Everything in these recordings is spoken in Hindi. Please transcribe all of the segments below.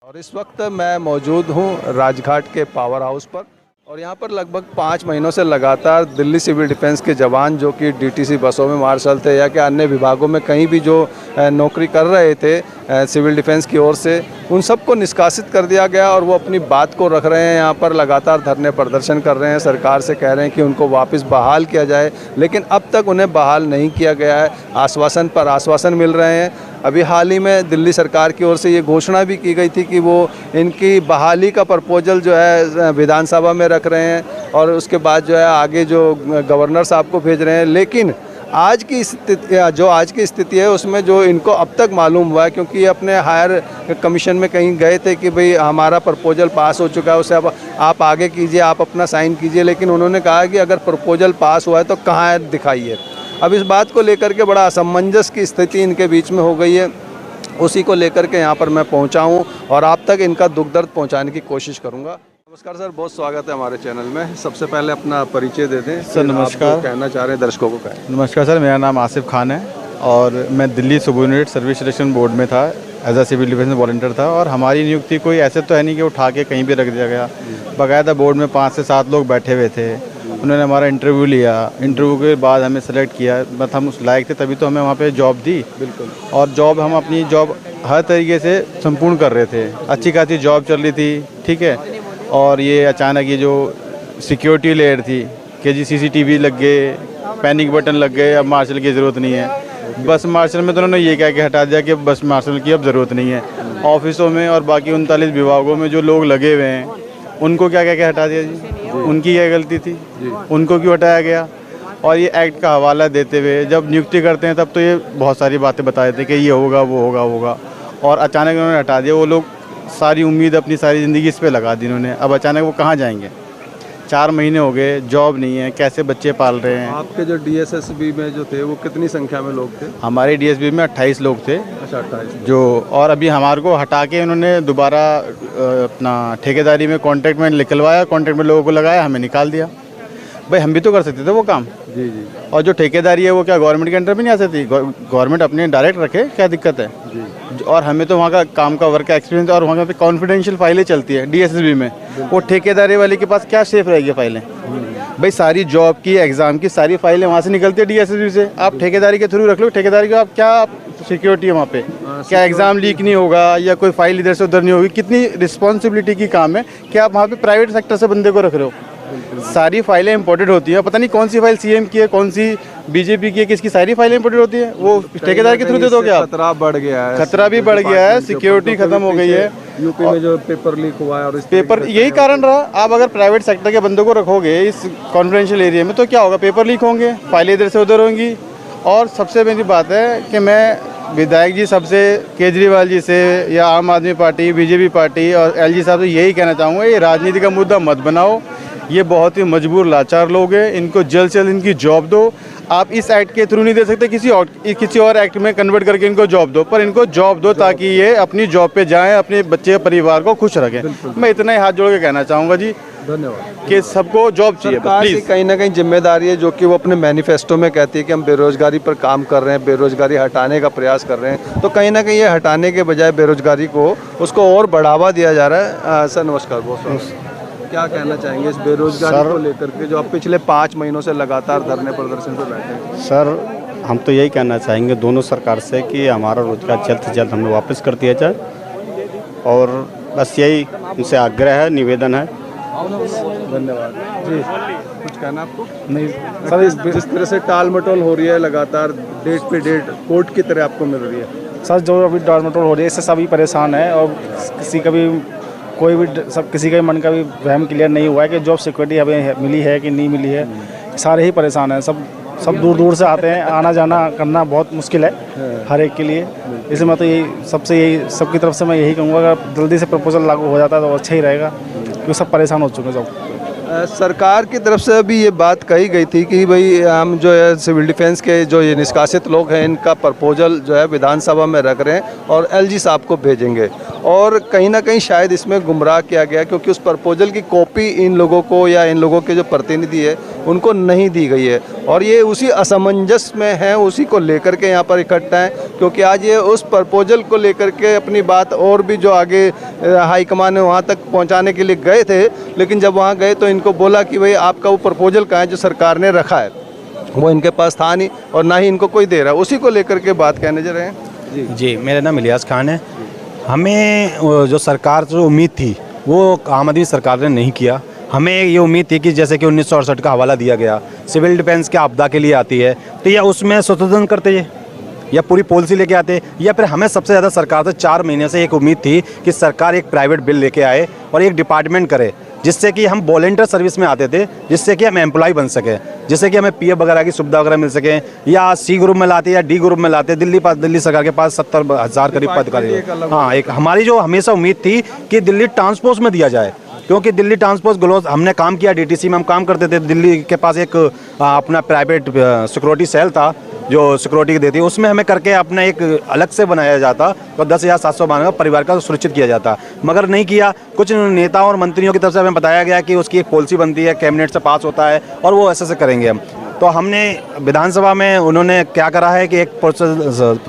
और इस वक्त मैं मौजूद हूँ राजघाट के पावर हाउस पर और यहाँ पर लगभग 5 महीनों से लगातार दिल्ली सिविल डिफेंस के जवान जो कि डीटीसी बसों में मार्शल थे या कि अन्य विभागों में कहीं भी जो नौकरी कर रहे थे सिविल डिफेंस की ओर से, उन सबको निष्कासित कर दिया गया और वो अपनी बात को रख रहे हैं। यहाँ पर लगातार धरने प्रदर्शन कर रहे हैं, सरकार से कह रहे हैं कि उनको वापस बहाल किया जाए, लेकिन अब तक उन्हें बहाल नहीं किया गया है। आश्वासन पर आश्वासन मिल रहे हैं। अभी हाल ही में दिल्ली सरकार की ओर से ये घोषणा भी की गई थी कि वो इनकी बहाली का प्रपोजल जो है विधानसभा में रख रहे हैं और उसके बाद जो है आगे जो गवर्नर साहब को भेज रहे हैं। लेकिन आज की स्थिति है उसमें जो इनको अब तक मालूम हुआ है, क्योंकि ये अपने हायर कमीशन में कहीं गए थे कि भाई हमारा प्रपोजल पास हो चुका है, उसे अब आप आगे कीजिए, आप अपना साइन कीजिए। लेकिन उन्होंने कहा कि अगर प्रपोजल पास हुआ है तो कहाँ है, दिखाइए। अब इस बात को लेकर के बड़ा असमंजस की स्थिति इनके बीच में हो गई है। उसी को लेकर के यहाँ पर मैं पहुँचा हूँ और आप तक इनका दुख दर्द पहुँचाने की कोशिश करूँगा। नमस्कार सर, बहुत स्वागत है हमारे चैनल में। सबसे पहले अपना परिचय दे दें सर। नमस्कार। आप कहना चाह रहे हैं दर्शकों को कहें। नमस्कार सर, मेरा नाम आसिफ खान है और मैं Delhi subordinate service selection board में था, as a civil defence volunteer था। और हमारी नियुक्ति कोई ऐसे तो है नहीं कि उठा के कहीं भी रख दिया गया। बाकायदा बोर्ड में 5 से 7 लोग बैठे हुए थे, उन्होंने हमारा इंटरव्यू लिया। इंटरव्यू के बाद हमें सेलेक्ट किया, बस हम उस लायक थे तभी तो हमें वहाँ पे जॉब दी। बिल्कुल। और जॉब हम अपनी जॉब हर तरीके से संपूर्ण कर रहे थे, अच्छी खासी जॉब चल रही थी, ठीक है। और ये अचानक ये जो सिक्योरिटी लेयर थी कि जी CCTV लग गए, पैनिक बटन लग गए, अब मार्शल की ज़रूरत नहीं है। बस मार्शल में तो उन्होंने ये कह के हटा दिया कि बस मार्शल की अब ज़रूरत नहीं है। ऑफिसों में और बाकी 39 विभागों में जो लोग लगे हुए हैं उनको क्या कह के हटा दिया जी? उनकी क्या गलती थी? उनको क्यों हटाया गया? और ये एक्ट का हवाला देते हुए जब नियुक्ति करते हैं तब तो ये बहुत सारी बातें बता देते हैं कि ये होगा वो होगा, और अचानक उन्होंने हटा दिया। वो लोग सारी उम्मीद अपनी सारी ज़िंदगी इस पे लगा दी उन्होंने, अब अचानक वो कहाँ जाएंगे? 4 महीने हो गए, जॉब नहीं है, कैसे बच्चे पाल रहे हैं? आपके जो DSSB में जो थे वो कितनी संख्या में लोग थे? हमारे DSB में 28 लोग थे। अच्छा, 28 जो, और अभी हमारे को हटा के उन्होंने दोबारा अपना ठेकेदारी में कॉन्ट्रैक्ट में निकलवाया, कॉन्ट्रैक्ट में लोगों को लगाया, हमें निकाल दिया। भाई हम भी तो कर सकते थे वो काम। जी जी। और जो ठेकेदारी है वो क्या गवर्नमेंट के अंडर भी नहीं आ सकती? गवर्नमेंट अपने डायरेक्ट रखे, क्या दिक्कत है जी। और हमें तो वहाँ का काम का वर्क का एक्सपीरियंस, और वहाँ पे कॉन्फिडेंशियल फाइलें चलती है DSSB में, वो ठेकेदारी वाले के पास क्या सेफ रहेगी फाइलें? भाई सारी जॉब की, एग्ज़ाम की सारी फाइलें वहाँ से निकलती है DSSB से। आप ठेकेदारी के थ्रू रख लो, ठेकेदारी का आप क्या सिक्योरिटी है वहाँ पे? क्या एग्ज़ाम लीक नहीं होगा या कोई फाइल इधर से उधर नहीं होगी? कितनी रिस्पॉन्सिबिलिटी की काम है कि आप वहाँ पे प्राइवेट सेक्टर से बंदे को रख रहे हो। सारी फाइलें इंपोर्टेड होती है, पता नहीं कौन सी फाइल CM की है, कौन सी BJP की है, किसकी सारी फाइलें इंपोर्टेड होती है, वो ठेकेदार के थ्रू दे दोगे आप। खतरा बढ़ गया है, खतरा भी बढ़ गया है, सिक्योरिटी खत्म हो गई है। यूपी में जो पेपर लीक हुआ है और इस पेपर, यही कारण रहा। आप अगर प्राइवेट सेक्टर के बंदों को रखोगे इस कॉन्फिडेंशियल एरिया में तो क्या होगा? पेपर लीक होंगे, फाइलें इधर से उधर होंगी। और सबसे मेरी बात है कि मैं विधायक जी सबसे, केजरीवाल जी से या आम आदमी पार्टी, BJP पार्टी और LG साहब से यही कहना चाहूँगा, ये राजनीति का मुद्दा मत बनाओ। ये बहुत ही मजबूर लाचार लोग हैं, इनको जल्द से जल्द इनकी जॉब दो। आप इस एक्ट के थ्रू नहीं दे सकते, किसी और एक्ट में कन्वर्ट करके इनको जॉब दो, पर इनको जॉब दो ताकि ये अपनी जॉब पे जाएं, अपने बच्चे परिवार को खुश रखें। मैं इतना ही हाथ जोड़ के कहना चाहूँगा जी, धन्यवाद, कि सबको जॉब चाहिए। प्लीज कहीं ना कहीं जिम्मेदारी है जो कि वो अपने मैनिफेस्टो में कहती है कि हम बेरोजगारी पर काम कर रहे हैं, बेरोजगारी हटाने का प्रयास कर रहे हैं। तो कहीं ना कहीं ये हटाने के बजाय बेरोजगारी को, उसको और बढ़ावा दिया जा रहा है। सर नमस्कार, बहुत क्या कहना चाहेंगे इस बेरोजगारी को लेकर के जो आप पिछले 5 महीनों से लगातार धरने प्रदर्शन पर बैठे हैं? सर हम तो यही कहना चाहेंगे दोनों सरकार से कि हमारा रोजगार जल्द से जल्द हमें वापस कर दिया जाए, और बस यही उनसे आग्रह है, निवेदन है। धन्यवाद जी। कुछ कहना आपको? नहीं सर, जिस तरह से टाल मटोल हो रही है लगातार, डेट पे डेट कोर्ट की तरह आपको मिल रही है सर, जो अभी टाल मटोल हो रही है इससे सभी परेशान है, और किसी का भी किसी का भी मन का भी वहम क्लियर नहीं हुआ है कि जॉब सिक्योरिटी हमें मिली है कि नहीं मिली है। सारे ही परेशान हैं, सब दूर दूर से आते हैं, आना जाना करना बहुत मुश्किल है हर एक के लिए। इसलिए मैं तो यही सबकी तरफ से मैं यही कहूँगा, अगर जल्दी से प्रपोजल लागू हो जाता है तो अच्छा ही रहेगा, क्योंकि सब परेशान हो चुके हैं सब। सरकार की तरफ से अभी ये बात कही गई थी कि भाई हम जो है सिविल डिफेंस के जो ये निष्कासित लोग हैं इनका प्रपोजल जो है विधानसभा में रख रहे हैं और LG साहब को भेजेंगे। और कहीं ना कहीं शायद इसमें गुमराह किया गया, क्योंकि उस प्रपोजल की कॉपी इन लोगों को या इन लोगों के जो प्रतिनिधि है उनको नहीं दी गई है, और ये उसी असमंजस में है, उसी को लेकर के यहाँ पर इकट्ठा है। क्योंकि आज ये उस प्रपोजल को लेकर के अपनी बात और भी जो आगे हाईकमान ने वहाँ तक पहुँचाने के लिए गए थे, लेकिन जब वहाँ गए तो इनको बोला कि भाई आपका वो प्रपोजल कहाँ है जो सरकार ने रखा है, वो इनके पास था नहीं और ना ही इनको कोई दे रहा है। उसी को लेकर के बात कहने जा रहे हैं। जी, मेरा नाम इलियास खान है। हमें जो सरकार से उम्मीद थी वो आम आदमी सरकार ने नहीं किया। हमें ये उम्मीद थी कि जैसे कि 1968 का हवाला दिया गया, सिविल डिफेंस के आपदा के लिए आती है, तो या उसमें संशोधन करते ये या पूरी पॉलिसी लेके आते, या फिर हमें सबसे ज़्यादा सरकार से 4 महीने से एक उम्मीद थी कि सरकार एक प्राइवेट बिल लेके आए और एक डिपार्टमेंट करे, जिससे कि हम वॉलंटियर सर्विस में आते थे, जिससे कि हम एम्प्लॉय बन सकें, जिससे कि हमें पीएफ वगैरह की सुविधा वगैरह मिल सके, या सी ग्रुप में लाते या डी ग्रुप में लाते। दिल्ली सरकार के पास 70,000 करीब पदकारी। हाँ, एक हमारी जो हमेशा उम्मीद थी कि दिल्ली ट्रांसपोर्ट में दिया जाए, क्योंकि दिल्ली ट्रांसपोर्ट ग्लोज हमने काम किया, डीटीसी में हम काम करते थे। दिल्ली के पास एक अपना प्राइवेट सिक्योरिटी सेल था जो सिक्योरिटी देती है, उसमें हमें करके अपना एक अलग से बनाया जाता तो 10,712 परिवार का सुरक्षित किया जाता, मगर नहीं किया। कुछ नेताओं और मंत्रियों की तरफ से हमें बताया गया कि उसकी एक पॉलिसी बनती है, कैबिनेट से पास होता है और वो ऐसे करेंगे हम। तो हमने विधानसभा में उन्होंने क्या करा है कि एक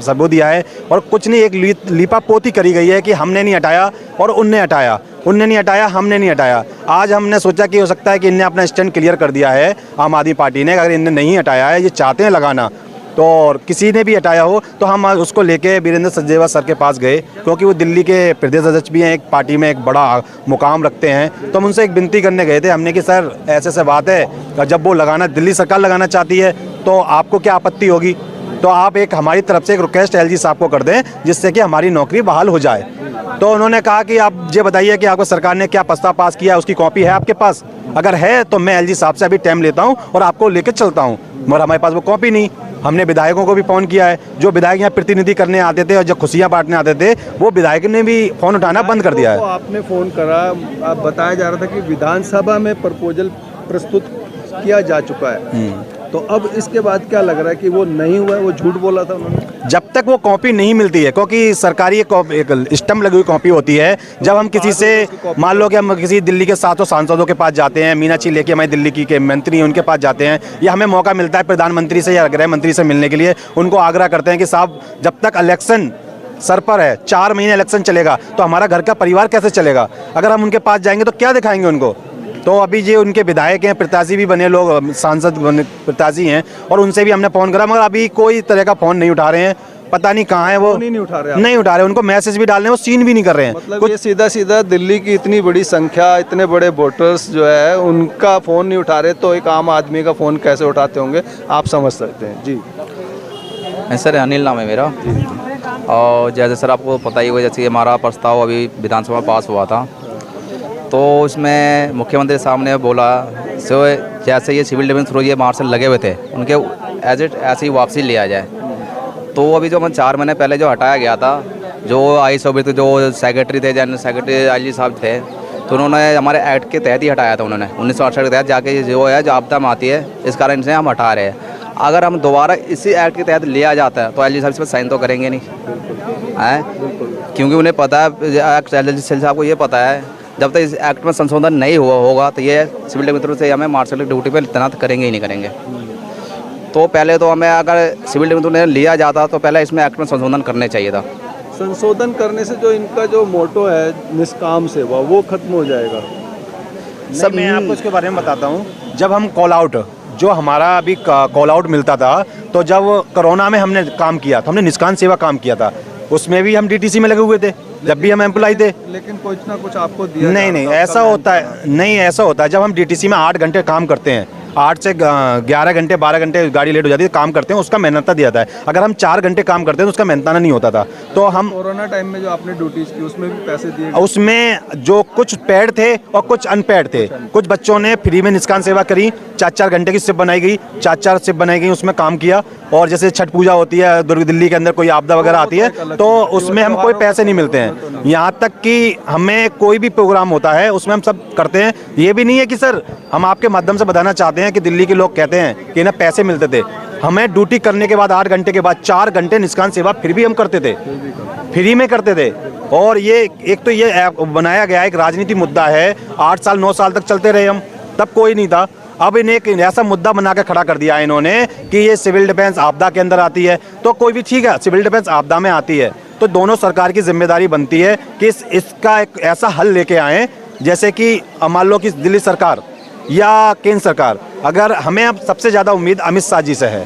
सबूत दिया है और कुछ नहीं, एक लीपापोती करी गई है कि हमने नहीं हटाया और उनने हटाया, उनने नहीं हटाया, हमने नहीं हटाया। आज हमने सोचा कि हो सकता है कि इनने अपना स्टैंड क्लियर कर दिया है आम आदमी पार्टी ने, अगर इनने नहीं हटाया है, ये चाहते हैं लगाना, तो और किसी ने भी हटाया हो तो हम उसको लेके वीरेंद्र सचदेवा सर के पास गए, क्योंकि वो दिल्ली के प्रदेश अध्यक्ष भी हैं, एक पार्टी में एक बड़ा मुकाम रखते हैं। तो हम उनसे एक विनती करने गए थे हमने कि सर ऐसे ऐसे बात है, जब वो लगाना, दिल्ली सरकार लगाना चाहती है तो आपको क्या आपत्ति होगी, तो आप एक हमारी तरफ से एक रिक्वेस्ट एलजी साहब को कर दें, जिससे कि हमारी नौकरी बहाल हो जाए। तो उन्होंने कहा कि आप ये बताइए कि आपको सरकार ने क्या प्रस्ताव पास किया है, उसकी कॉपी है आपके पास? अगर है तो मैं एलजी साहब से अभी टाइम लेता हूँ और आपको लेकर चलता हूँ, मगर हमारे पास वो कॉपी नहीं। हमने विधायकों को भी फ़ोन किया है, जो विधायक यहाँ प्रतिनिधि करने आते थे और जो खुशियाँ बांटने आते थे, वो विधायक ने भी फ़ोन उठाना बंद कर दिया है। तो आपने फ़ोन करा, आप बताया जा रहा था कि विधानसभा में प्रपोजल प्रस्तुत किया जा चुका है, तो अब इसके बाद क्या लग रहा है कि वो नहीं हुआ है, वो झूठ बोला था उन्होंने? जब तक वो कॉपी नहीं मिलती है, क्योंकि सरकारी एक स्टम्प लगी हुई कॉपी होती है, जब हम किसी से मान लो कि हम किसी दिल्ली के 700 सांसदों के पास जाते हैं, मीनाक्षी लेके हमारी दिल्ली की के मंत्री हैं उनके पास जाते हैं, या हमें मौका मिलता है प्रधानमंत्री से या गृह मंत्री से मिलने के लिए, उनको आग्रह करते हैं कि साहब जब तक इलेक्शन सर पर है, 4 महीने इलेक्शन चलेगा, तो हमारा घर का परिवार कैसे चलेगा? अगर हम उनके पास जाएंगे तो क्या दिखाएंगे उनको? तो अभी ये उनके विधायक हैं, प्रत्याशी भी बने लोग, सांसद बने प्रत्याशी हैं, और उनसे भी हमने फ़ोन करा, मगर अभी कोई तरह का फ़ोन नहीं उठा रहे हैं। पता नहीं कहाँ है वो, नहीं उठा रहे, नहीं उठा रहे, उनको मैसेज भी डालने, वो सीन भी नहीं कर रहे हैं। मतलब ये सीधा सीधा दिल्ली की इतनी बड़ी संख्या, इतने बड़े वोटर्स जो है उनका फ़ोन नहीं उठा रहे, तो एक आम आदमी का फ़ोन कैसे उठाते होंगे, आप समझ सकते हैं। जी सर, अनिल नाम है मेरा। और जैसे सर आपको पता ही होगा, जैसे हमारा प्रस्ताव अभी विधानसभा पास हुआ था, तो उसमें मुख्यमंत्री साहब ने बोला सो जैसे ये सिविल डिफेंस थ्रू ये मार्शल लगे हुए थे, उनके ऐसे ही वापसी लिया जाए। तो अभी जो 4 महीने पहले जो हटाया गया था, जो ISOB जो सेक्रेटरी थे, जनरल सेक्रेटरी IG साहब थे, तो उन्होंने हमारे एक्ट के तहत ही हटाया था। उन्होंने 1968 के तहत जाके जो है जो आपदा में आती है, इस कारण से हम हटा रहे हैं। अगर हम दोबारा इसी एक्ट के तहत लिया जाता है तो LG साहब इस पर साइन तो करेंगे नहीं, हैं? क्योंकि उन्हें पता है, LG साहब को ये पता है, जब तक इस एक्ट में संशोधन नहीं हुआ होगा तो ये सिविल डिफेंस से हमें मार्शल की ड्यूटी पर तैनात करेंगे ही नहीं करेंगे। तो पहले तो हमें अगर सिविल डिफेंस ने लिया जाता तो पहले इसमें एक्ट में संशोधन करने चाहिए था। संशोधन करने से जो इनका जो मोटो है निष्काम सेवा, वो खत्म हो जाएगा। सब मैं आपको इसके बारे में बताता हूँ। जब हम कॉल आउट, जो हमारा अभी कॉल आउट मिलता था, तो जब कोरोना में हमने काम किया तो हमने निष्काम सेवा काम किया था, उसमें भी हम DTC में लगे हुए थे, जब भी हम एम्प्लॉय थे। लेकिन कुछ ना कुछ आपको दिया नहीं, ऐसा होता है, नहीं ऐसा होता है, जब हम DTC में 8 घंटे काम करते हैं, 8 से 11 घंटे 12 घंटे गाड़ी लेट हो जाती है, काम करते हैं, उसका मेहनता दिया जाता है। अगर हम 4 घंटे काम करते हैं तो उसका मेहनताना नहीं होता था। तो हम कोरोना टाइम में जो आपने ड्यूटीज की उसमें भी पैसे दिए? उसमें जो कुछ पेड थे और कुछ अनपेड थे, कुछ बच्चों ने फ्री में निष्काम सेवा करी, 4-4 घंटे की शिफ्ट बनाई गई, 4-4 शिफ्ट बनाई गई, उसमें काम किया। और जैसे छठ पूजा होती है, दुर्ग दिल्ली के अंदर कोई आपदा वगैरह आती है, तो उसमें हम कोई पैसे नहीं मिलते हैं। यहाँ तक कि हमें कोई भी प्रोग्राम होता है उसमें हम सब करते हैं। ये भी नहीं है कि सर, हम आपके माध्यम से बताना चाहते हैं कि दिल्ली के लोग कहते हैं कि इन्हें पैसे मिलते थे, हमें ड्यूटी करने के बाद 8 घंटे के बाद 4 घंटे निष्काम सेवा फिर भी हम करते थे, फ्री में करते थे। और ये एक तो ये बनाया गया एक राजनीति मुद्दा है, 8 साल 9 साल तक चलते रहे हम, तब कोई नहीं था। अब इन्हें एक ऐसा मुद्दा बना के खड़ा कर दिया है इन्होंने कि ये सिविल डिफेंस आपदा के अंदर आती है, तो कोई भी ठीक है, सिविल डिफेंस आपदा में आती है तो दोनों सरकार की जिम्मेदारी बनती है कि इसका एक ऐसा हल लेके आएँ, जैसे कि मान लो कि दिल्ली सरकार या केंद्र सरकार, अगर हमें अब सबसे ज़्यादा उम्मीद अमित शाह जी से है,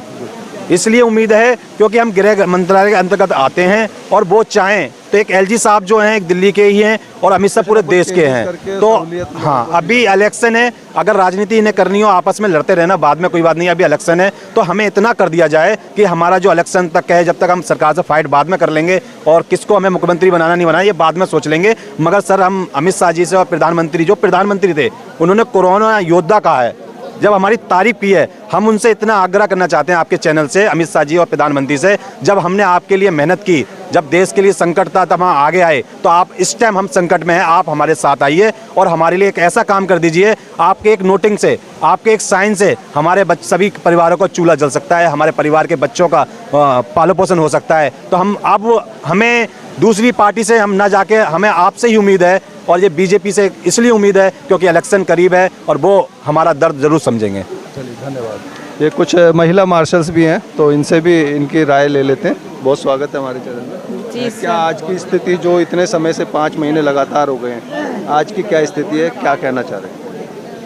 इसलिए उम्मीद है क्योंकि हम गृह मंत्रालय के अंतर्गत आते हैं और वो चाहें तो एक एलजी साहब जो हैं एक दिल्ली के ही हैं और अमित शाह पूरे देश के हैं। तो हाँ, अभी इलेक्शन है, अगर राजनीति इन्हें करनी हो आपस में लड़ते रहना, बाद में कोई बात नहीं, अभी इलेक्शन है तो हमें इतना कर दिया जाए कि हमारा जो इलेक्शन तक है, जब तक हम सरकार से फाइट बाद में कर लेंगे और किसको हमें मुख्यमंत्री बनाना नहीं बनाना ये बाद में सोच लेंगे। मगर सर हम अमित शाह जी से और प्रधानमंत्री जो प्रधानमंत्री थे उन्होंने कोरोना योद्धा कहा है, जब हमारी तारीफ की है, हम उनसे इतना आग्रह करना चाहते हैं आपके चैनल से अमित शाह जी और प्रधानमंत्री से, जब हमने आपके लिए मेहनत की, जब देश के लिए संकट था तब हम आगे आए, तो आप इस टाइम हम संकट में हैं, आप हमारे साथ आइए और हमारे लिए एक ऐसा काम कर दीजिए, आपके एक नोटिंग से, आपके एक साइन से हमारे सभी परिवारों को चूल्हा जल सकता है, हमारे परिवार के बच्चों का पालन पोषण हो सकता है। तो हम अब हमें दूसरी पार्टी से हम ना जाके हमें आपसे ही उम्मीद है और ये बीजेपी से इसलिए उम्मीद है क्योंकि इलेक्शन करीब है और वो हमारा दर्द जरूर समझेंगे। चलिए धन्यवाद। ये कुछ महिला मार्शल्स भी हैं तो इनसे भी इनकी राय ले लेते हैं। बहुत स्वागत है हमारे चैनल में जी। क्या आज की स्थिति जो इतने समय से 5 महीने लगातार हो गए हैं, आज की क्या स्थिति है, क्या कहना चाह रहे हैं?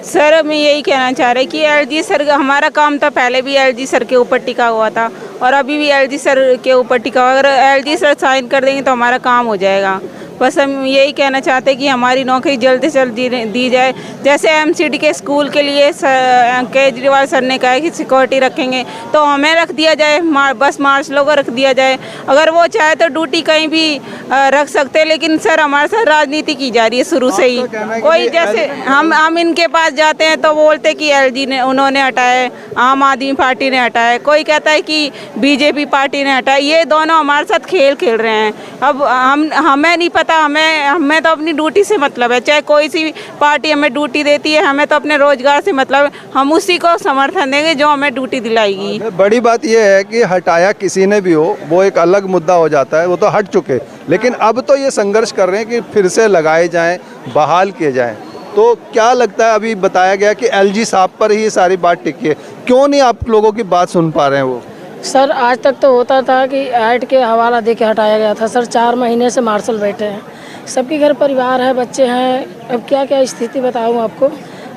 सर मैं यही कहना चाह रहे कि एलजी सर, हमारा काम था पहले भी एलजी सर के ऊपर टिका हुआ था और अभी भी एलजी सर के ऊपर टिका हुआ। अगर एलजी सर साइन कर देंगे तो हमारा काम हो जाएगा। बस हम यही कहना चाहते हैं कि हमारी नौकरी जल्द से जल्द दी जाए। जैसे एमसीडी के स्कूल के लिए केजरीवाल सर ने कहा है कि सिक्योरिटी रखेंगे तो हमें रख दिया जाए, बस मार्शलों को रख दिया जाए। अगर वो चाहे तो ड्यूटी कहीं भी रख सकते हैं, लेकिन सर हमारे साथ राजनीति की जा रही है शुरू से ही। कोई जैसे हम इनके पास जाते हैं तो बोलते कि एलजी ने उन्होंने हटाया, आम आदमी पार्टी ने हटाया, कोई कहता है कि बीजेपी पार्टी ने हटाया। ये दोनों हमारे साथ खेल खेल रहे हैं। अब हमें नहीं पता, हमें तो अपनी ड्यूटी से मतलब है, चाहे कोई सी पार्टी हमें ड्यूटी देती है, हमें तो अपने रोजगार से मतलब है, हम उसी को समर्थन देंगे जो हमें ड्यूटी दिलाएगी। बड़ी बात यह है कि हटाया किसी ने भी हो वो एक अलग मुद्दा हो जाता है, वो तो हट चुके, लेकिन अब तो ये संघर्ष कर रहे हैं कि फिर से लगाए जाएं, बहाल किए जाएं। तो क्या लगता है, अभी बताया गया कि एलजी साहब पर ही ये सारी बात टिकी है, क्यों नहीं आप लोगों की बात सुन पा रहे हैं? वो सर आज तक तो होता था कि ऐड के हवाला दे के हटाया गया था। सर 4 महीने से मार्शल बैठे हैं, सबके घर परिवार है, बच्चे हैं, अब क्या क्या स्थिति बताऊं आपको।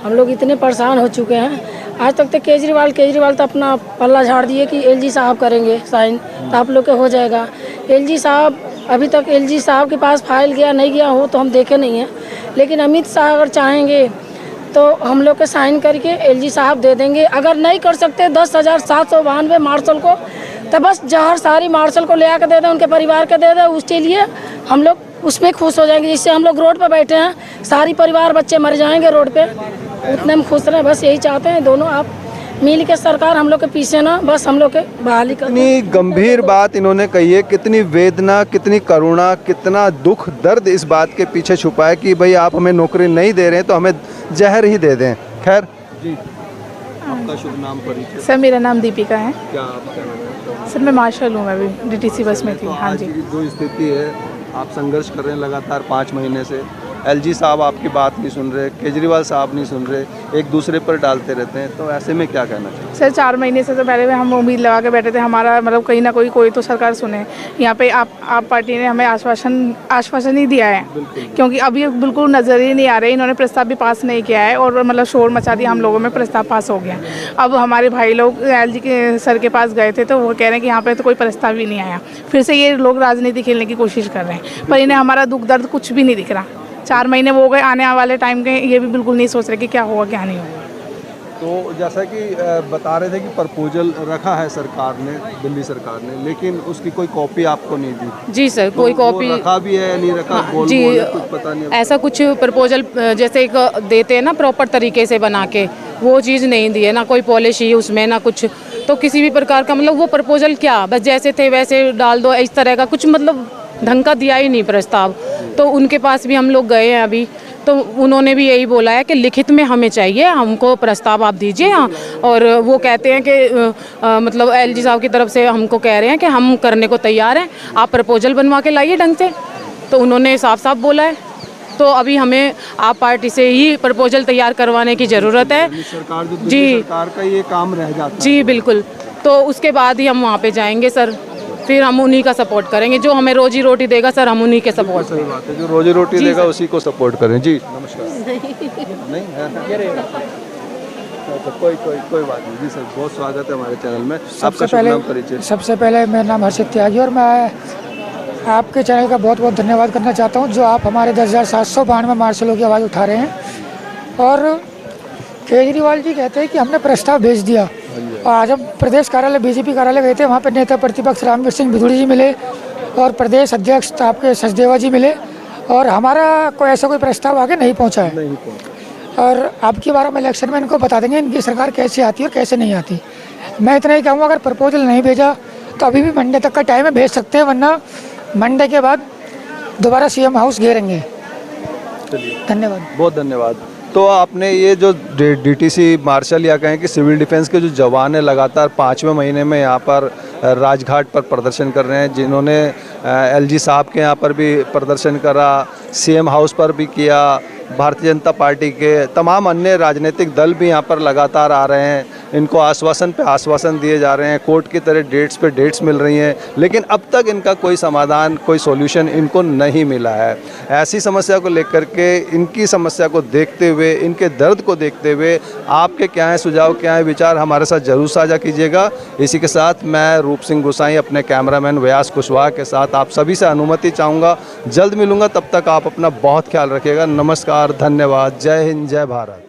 हम लोग इतने परेशान हो चुके हैं। आज तक तो केजरीवाल तो अपना पल्ला झाड़ दिए कि एलजी साहब करेंगे साइन तो आप लोग के हो जाएगा। एलजी साहब अभी तक एलजी साहब के पास फाइल गया नहीं गया हो तो हम देखे नहीं हैं, लेकिन अमित शाह अगर चाहेंगे तो हम लोग के साइन करके एलजी साहब दे देंगे। अगर नहीं कर सकते 10,792 मार्शल को तो बस जहर सारी मार्शल को ले आकर दे दें, उनके परिवार के दे दें, उसके लिए हम लोग उसमें खुश हो जाएंगे। जिससे हम लोग रोड पे बैठे हैं, सारी परिवार बच्चे मर जाएंगे रोड पे, उतने में खुश रहें। बस यही चाहते हैं दोनों आप मिल के, सरकार हम लोग के पीछे ना, बस हम लोग के बहाली कर। कितनी गंभीर बात इन्होंने कही है, कितनी वेदना, कितनी करुणा, कितना दुख दर्द इस बात के पीछे छुपा है कि भाई आप हमें नौकरी नहीं दे रहे हैं तो हमें जहर ही दे दें। खैर जी, आपका शुभ नाम परिचय? सर मेरा नाम दीपिका है। क्या आपका नाम? सर मैं मार्शल हूँ, मैं भी डीटीसी बस में थी। हाँ जी। जो स्थिति है, आप संघर्ष कर रहे हैं लगातार 5 महीने से, एलजी साहब आपकी बात नहीं सुन रहे, केजरीवाल साहब नहीं सुन रहे, एक दूसरे पर डालते रहते हैं, तो ऐसे में क्या कहना चाहिए? सर 4 महीने से तो पहले हम उम्मीद लगा के बैठे थे, हमारा मतलब कहीं ना कोई तो सरकार सुने। यहाँ पे आप पार्टी ने हमें आश्वासन ही दिया है, क्योंकि अभी बिल्कुल नज़र ही नहीं आ रहे। इन्होंने प्रस्ताव भी पास नहीं किया है और मतलब शोर मचा दिया, हम लोगों में प्रस्ताव पास हो गया। अब हमारे भाई लोग एलजी के सर के पास गए थे तो वो कह रहे हैं कि यहाँ पे तो कोई प्रस्ताव ही नहीं आया। फिर से ये लोग राजनीति खेलने की कोशिश कर रहे हैं, पर इन्हें हमारा दुख दर्द कुछ भी नहीं दिख रहा। 4 महीने वो हो गए, आने वाले टाइम के ये भी बिल्कुल नहीं सोच रहे कि क्या होगा क्या नहीं होगा। तो जैसा कि बता रहे थे कि प्रपोजल रखा है सरकार ने, दिल्ली सरकार ने, लेकिन उसकी कोई कॉपी आपको नहीं दी? जी सर, कोई कॉपी रखा भी है या नहीं रखा? हाँ, जी कुछ पता नहीं। ऐसा कुछ प्रपोजल जैसे एक देते हैं ना प्रॉपर तरीके से बना के, वो चीज़ नहीं दी है, ना कोई पॉलिसी उसमें ना कुछ। तो किसी भी प्रकार का मतलब वो प्रपोजल क्या, बस जैसे थे वैसे डाल दो, इस तरह का कुछ मतलब ढंग का दिया ही नहीं प्रस्ताव। तो उनके पास भी हम लोग गए हैं अभी, तो उन्होंने भी यही बोला है कि लिखित में हमें चाहिए, हमको प्रस्ताव आप दीजिए। और वो कहते हैं कि मतलब एलजी साहब की तरफ से हमको कह रहे हैं कि हम करने को तैयार हैं, आप प्रपोजल बनवा के लाइए ढंग से। तो उन्होंने साफ साफ बोला है। तो अभी हमें आप पार्टी से ही प्रपोजल तैयार करवाने की ज़रूरत है। सरकार जो जी सरकार का ये काम रह जाता है। जी बिल्कुल। तो उसके बाद ही हम वहाँ पे जाएंगे सर, फिर हम उन्हीं का सपोर्ट करेंगे। जो हमें रोजी रोटी देगा सर, हम उन्हीं के सपोर्ट सही बात है, जो रोजी रोटी देगा उसी को सपोर्ट करें। जी नमस्कार। नहीं है अच्छा, कोई बात नहीं जी सर, बहुत स्वागत है हमारे चैनल में। आपका शुभ नाम परिचय। सबसे पहले मेरा नाम हर्षित त्यागी और मैं आपके चैनल का बहुत बहुत धन्यवाद करना चाहता हूं, जो आप हमारे 10,792 मार्शलों की आवाज़ उठा रहे हैं। और केजरीवाल जी कहते हैं कि हमने प्रस्ताव भेज दिया। और आज हम प्रदेश कार्यालय बीजेपी कार्यालय गए थे, वहाँ पर नेता प्रतिपक्ष रामवीर सिंह बिधूड़ी जी मिले और प्रदेश अध्यक्ष आपके सचदेवा जी मिले, और हमारा कोई ऐसा कोई प्रस्ताव आगे नहीं पहुँचा है। और अब की बार हम इलेक्शन में इनको बता देंगे इनकी सरकार कैसे आती है और कैसे नहीं आती। मैं इतना ही कहूँगा, अगर प्रपोजल नहीं भेजा तो अभी भी मंडे तक का टाइम है, भेज सकते हैं, वरना मंडे के बाद दोबारा सीएम हाउस घेरेंगे। धन्यवाद, बहुत धन्यवाद। तो आपने ये जो डीटीसी मार्शल या कहें कि सिविल डिफेंस के जो जवान है लगातार 5वें महीने में यहाँ पर राजघाट पर प्रदर्शन कर रहे हैं, जिन्होंने एलजी साहब के यहाँ पर भी प्रदर्शन करा, सीएम हाउस पर भी किया, भारतीय जनता पार्टी के तमाम अन्य राजनीतिक दल भी यहाँ पर लगातार आ रहे हैं, इनको आश्वासन पे आश्वासन दिए जा रहे हैं, कोर्ट की तरह डेट्स पे डेट्स मिल रही हैं, लेकिन अब तक इनका कोई समाधान, कोई सॉल्यूशन इनको नहीं मिला है। ऐसी समस्या को लेकर के, इनकी समस्या को देखते हुए, इनके दर्द को देखते हुए आपके क्या हैं सुझाव, क्या हैं विचार, हमारे साथ ज़रूर साझा कीजिएगा। इसी के साथ मैं रूप सिंह गुसाई अपने कैमरामैन व्यास कुशवाहा के साथ आप सभी से अनुमति चाहूँगा, जल्द मिलूँगा, तब तक आप अपना बहुत ख्याल रखिएगा। नमस्कार, धन्यवाद, जय हिंद, जय भारत।